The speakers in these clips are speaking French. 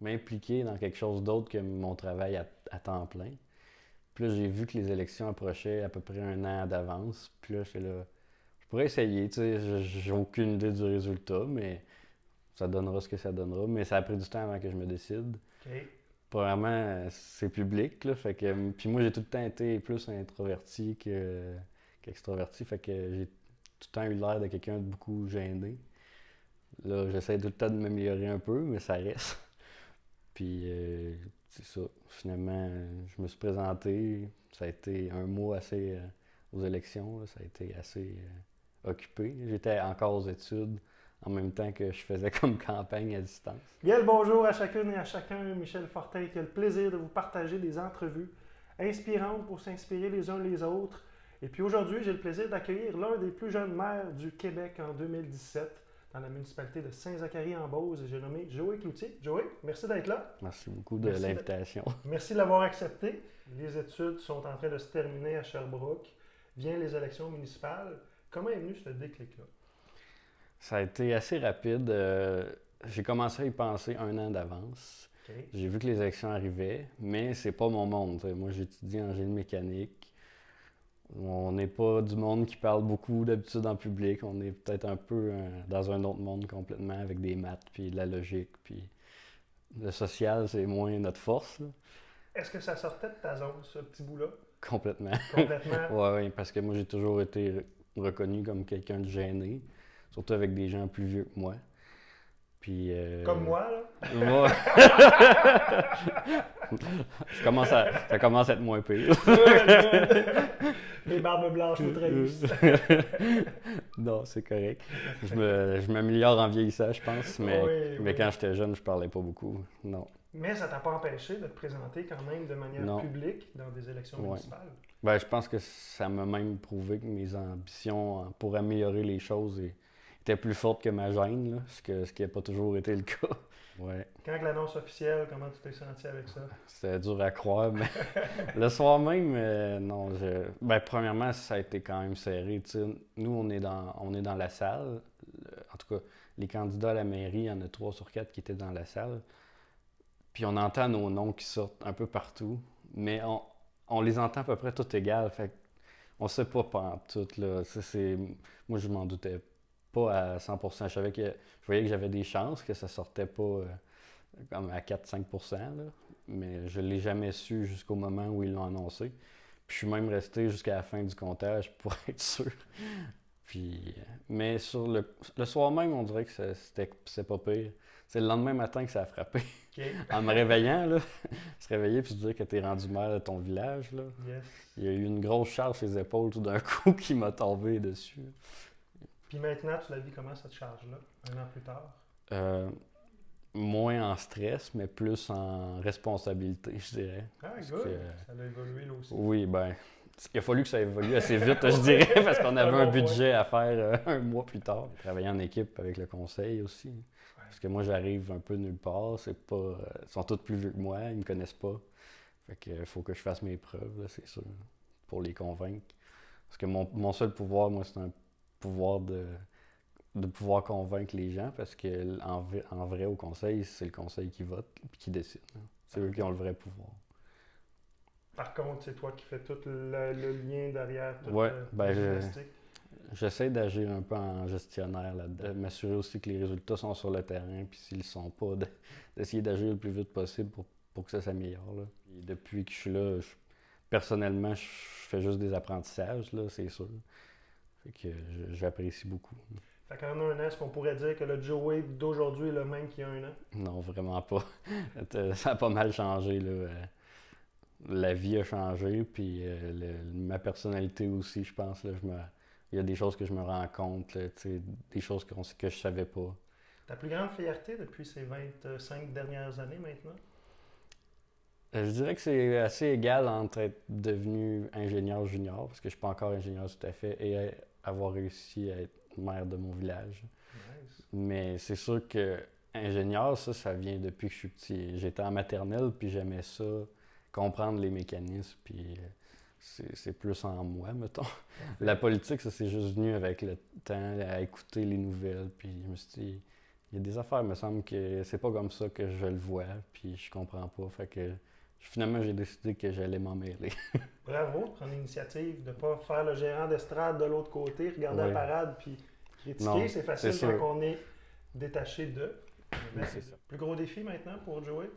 m'impliquer dans quelque chose d'autre que mon travail à temps plein. Puis là, j'ai vu que les élections approchaient à peu près un an d'avance. Puis là, j'étais là, je pourrais essayer, tu sais, j'ai aucune idée du résultat, mais ça donnera ce que ça donnera. Mais ça a pris du temps avant que je me décide. OK. Premièrement, c'est public, là, fait que... Puis moi, j'ai tout le temps été plus introverti qu'extroverti, fait que j'ai tout le temps eu l'air de quelqu'un de beaucoup gêné. Là, j'essaie tout le temps de m'améliorer un peu, mais ça reste. Puis, c'est ça. Finalement, je me suis présenté. Ça a été un mois assez aux élections. Là, ça a été assez occupé. J'étais encore aux études en même temps que je faisais comme campagne à distance. Bien le bonjour à chacune et à chacun. Michel Fortin qui a le plaisir de vous partager des entrevues inspirantes pour s'inspirer les uns les autres. Et puis aujourd'hui, j'ai le plaisir d'accueillir l'un des plus jeunes maires du Québec en 2017 dans la municipalité de Saint-Zacharie-en-Beauce. J'ai nommé Joey Cloutier. Joey, merci d'être là. Merci beaucoup de Merci l'invitation. Merci de l'avoir accepté. Les études sont en train de se terminer à Sherbrooke. Viennent les élections municipales. Comment est venu ce déclic-là? Ça a été assez rapide. J'ai commencé à y penser un an d'avance. Okay. J'ai vu que les élections arrivaient, mais c'est pas mon monde. T'sais. Moi, j'étudie en génie mécanique. On n'est pas du monde qui parle beaucoup d'habitude en public. On est peut-être un peu dans un autre monde complètement avec des maths puis de la logique. Puis le social, c'est moins notre force. Là. Est-ce que ça sortait de ta zone, ce petit bout-là? Complètement. Complètement. Oui, parce que moi, j'ai toujours été reconnu comme quelqu'un de gêné, surtout avec des gens plus vieux que moi. Puis, Comme moi, là. Moi, ça commence à être moins pire. Les barbes blanches nous trahissent. Non, c'est correct. Je m'améliore en vieillissant, je pense, mais Oui. quand j'étais jeune, je parlais pas beaucoup. Non. Mais ça t'a pas empêché de te présenter quand même de manière Non. publique dans des élections municipales? Ben, je pense que ça m'a même prouvé que mes ambitions pour améliorer les choses étaient plus fortes que ma gêne, là, ce qui n'a pas toujours été le cas. Ouais. Quand l'annonce officielle, comment tu t'es senti avec ça? C'était dur à croire, mais le soir même, non. Ben, premièrement, ça a été quand même serré. T'sais. Nous, on est dans la salle. En tout cas, les candidats à la mairie, il y en a 3 sur 4 qui éta't dans la salle. Puis on entend nos noms qui sortent un peu partout, mais on les entend à peu près tout égal. Fait on sait pas tout là. Moi, je m'en doutais pas à 100%. Je voyais que j'avais des chances, que ça sortait pas comme à 4-5%, là. Mais je l'ai jamais su jusqu'au moment où ils l'ont annoncé. Puis je suis même resté jusqu'à la fin du comptage pour être sûr. Puis, mais sur le soir même, on dirait que c'est pas pire. C'est le lendemain matin que ça a frappé. Okay. En me réveillant, là, se réveiller puis se dire que t'es rendu maire de ton village, là. Yes. Il y a eu une grosse charge sur les épaules tout d'un coup qui m'a tombé dessus. Puis maintenant, tu la vis comment cette charge-là, un an plus tard? Moins en stress, mais plus en responsabilité, je dirais. Ah, good! Ça a évolué là aussi. Oui, ben, il a fallu que ça évolue assez vite, je dirais, parce qu'on avait un budget à faire un mois plus tard. Travailler en équipe avec le conseil aussi. Ouais. Parce que moi, j'arrive un peu de nulle part. C'est pas, ils sont tous plus vieux que moi, ils me connaissent pas. Fait que faut que je fasse mes preuves, là, c'est sûr, pour les convaincre. Parce que mon seul pouvoir, moi, c'est un pouvoir de pouvoir convaincre les gens, parce que en vrai, au conseil, c'est le conseil qui vote et qui décide. Hein. C'est eux qui ont le vrai pouvoir. Par contre, c'est toi qui fais tout le lien derrière toute la gymnastique. J'essaie d'agir un peu en gestionnaire là-dedans, m'assurer aussi que les résultats sont sur le terrain, puis s'ils ne sont pas, d'essayer d'agir le plus vite possible pour que ça s'améliore. Là. Et depuis que je suis là, personnellement, je fais juste des apprentissages, là, c'est sûr. Fait que j'apprécie beaucoup. Fait qu'en un an, est-ce qu'on pourrait dire que le Joey d'aujourd'hui est le même qu'il y a un an? Non, vraiment pas. Ça a pas mal changé, là. La vie a changé, puis ma personnalité aussi, je pense. Là, il y a des choses que je me rends compte, là, des choses que je savais pas. Ta plus grande fierté depuis ces 25 dernières années maintenant? Je dirais que c'est assez égal entre être devenu ingénieur junior, parce que je suis pas encore ingénieur tout à fait, et avoir réussi à être maire de mon village. Nice. Mais c'est sûr que ingénieur, ça vient depuis que je suis petit. J'étais en maternelle, puis j'aimais ça, comprendre les mécanismes, puis c'est plus en moi, mettons. La politique, ça c'est juste venu avec le temps, à écouter les nouvelles, puis je me suis dit, Il y a des affaires, il me semble que c'est pas comme ça que je le vois, puis je comprends pas. Fait que finalement, j'ai décidé que j'allais m'en mêler. Bravo de prendre l'initiative, de ne pas faire le gérant d'estrade de l'autre côté, regarder Oui. la parade puis critiquer. Non, C'est facile c'est quand sûr. on est détaché de. Oui, c'est ça. Plus gros défi maintenant pour Joey?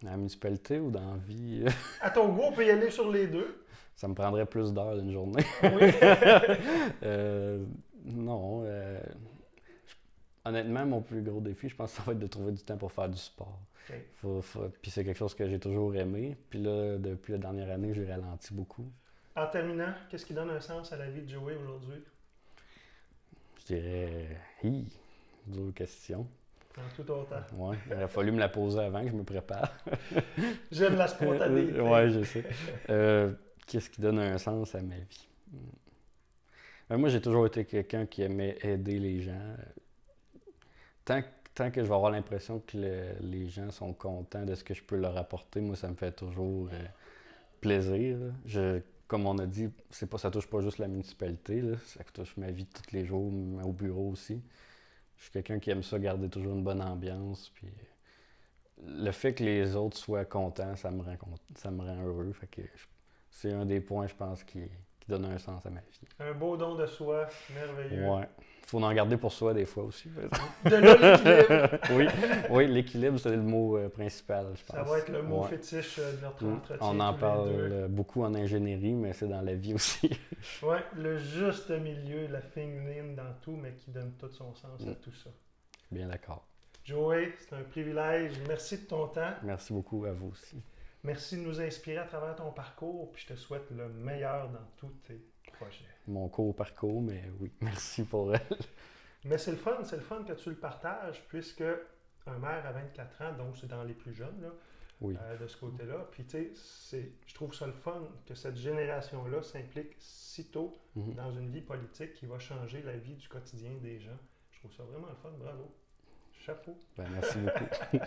À la municipalité ou dans la vie, À ton goût, on peut y aller sur les deux. ça me prendrait plus d'heures d'une journée. Oui. Non. Honnêtement, mon plus gros défi, je pense que ça va être de trouver du temps pour faire du sport. OK. Puis c'est quelque chose que j'ai toujours aimé. Puis là, depuis la dernière année, j'ai ralenti beaucoup. En terminant, qu'est-ce qui donne un sens à la vie de Joey aujourd'hui? Je dirais, dure question. En tout autant. Ouais, il aurait fallu me la poser avant que je me prépare. J'aime la spontanéité. Ouais, je sais. Qu'est-ce qui donne un sens à ma vie? Moi, j'ai toujours été quelqu'un qui aimait aider les gens. Tant que je vais avoir l'impression que les gens sont contents de ce que je peux leur apporter, moi, ça me fait toujours plaisir. Là. Comme on a dit, ça touche pas juste la municipalité, là, ça touche ma vie de tous les jours, au bureau aussi. Je suis quelqu'un qui aime ça, garder toujours une bonne ambiance. Puis le fait que les autres soient contents, ça me rend heureux. Fait que c'est un des points, je pense, qui donne un sens à ma vie. Un beau don de soi, merveilleux. Ouais. Faut en garder pour soi des fois aussi. De là l'équilibre. Oui, l'équilibre, c'est le mot principal, je pense. Ça va être le mot fétiche de notre entretien. On en tous les parle deux. beaucoup en ingénierie, mais c'est dans la vie aussi. Oui, le juste milieu, la fine ligne dans tout, mais qui donne tout son sens à tout ça. Bien d'accord. Joey, c'est un privilège. Merci de ton temps. Merci beaucoup à vous aussi. Merci de nous inspirer à travers ton parcours. Puis je te souhaite le meilleur dans tous tes projets. Mon court parcours, mais oui, merci pour elle. Mais c'est le fun que tu le partages, puisque un maire à 24 ans, donc c'est dans les plus jeunes, là, Oui. de ce côté-là. Puis tu sais, je trouve ça le fun que cette génération-là s'implique si tôt dans une vie politique qui va changer la vie du quotidien des gens. Je trouve ça vraiment le fun, bravo. Chapeau. Merci beaucoup.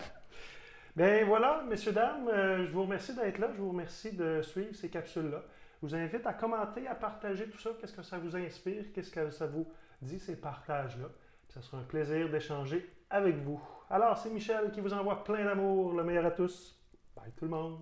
Bien voilà, messieurs, dames, je vous remercie d'être là, je vous remercie de suivre ces capsules-là. Je vous invite à commenter, à partager tout ça, qu'est-ce que ça vous inspire, qu'est-ce que ça vous dit, ces partages-là. Ça sera un plaisir d'échanger avec vous. Alors, c'est Michel qui vous envoie plein d'amour, le meilleur à tous. Bye tout le monde!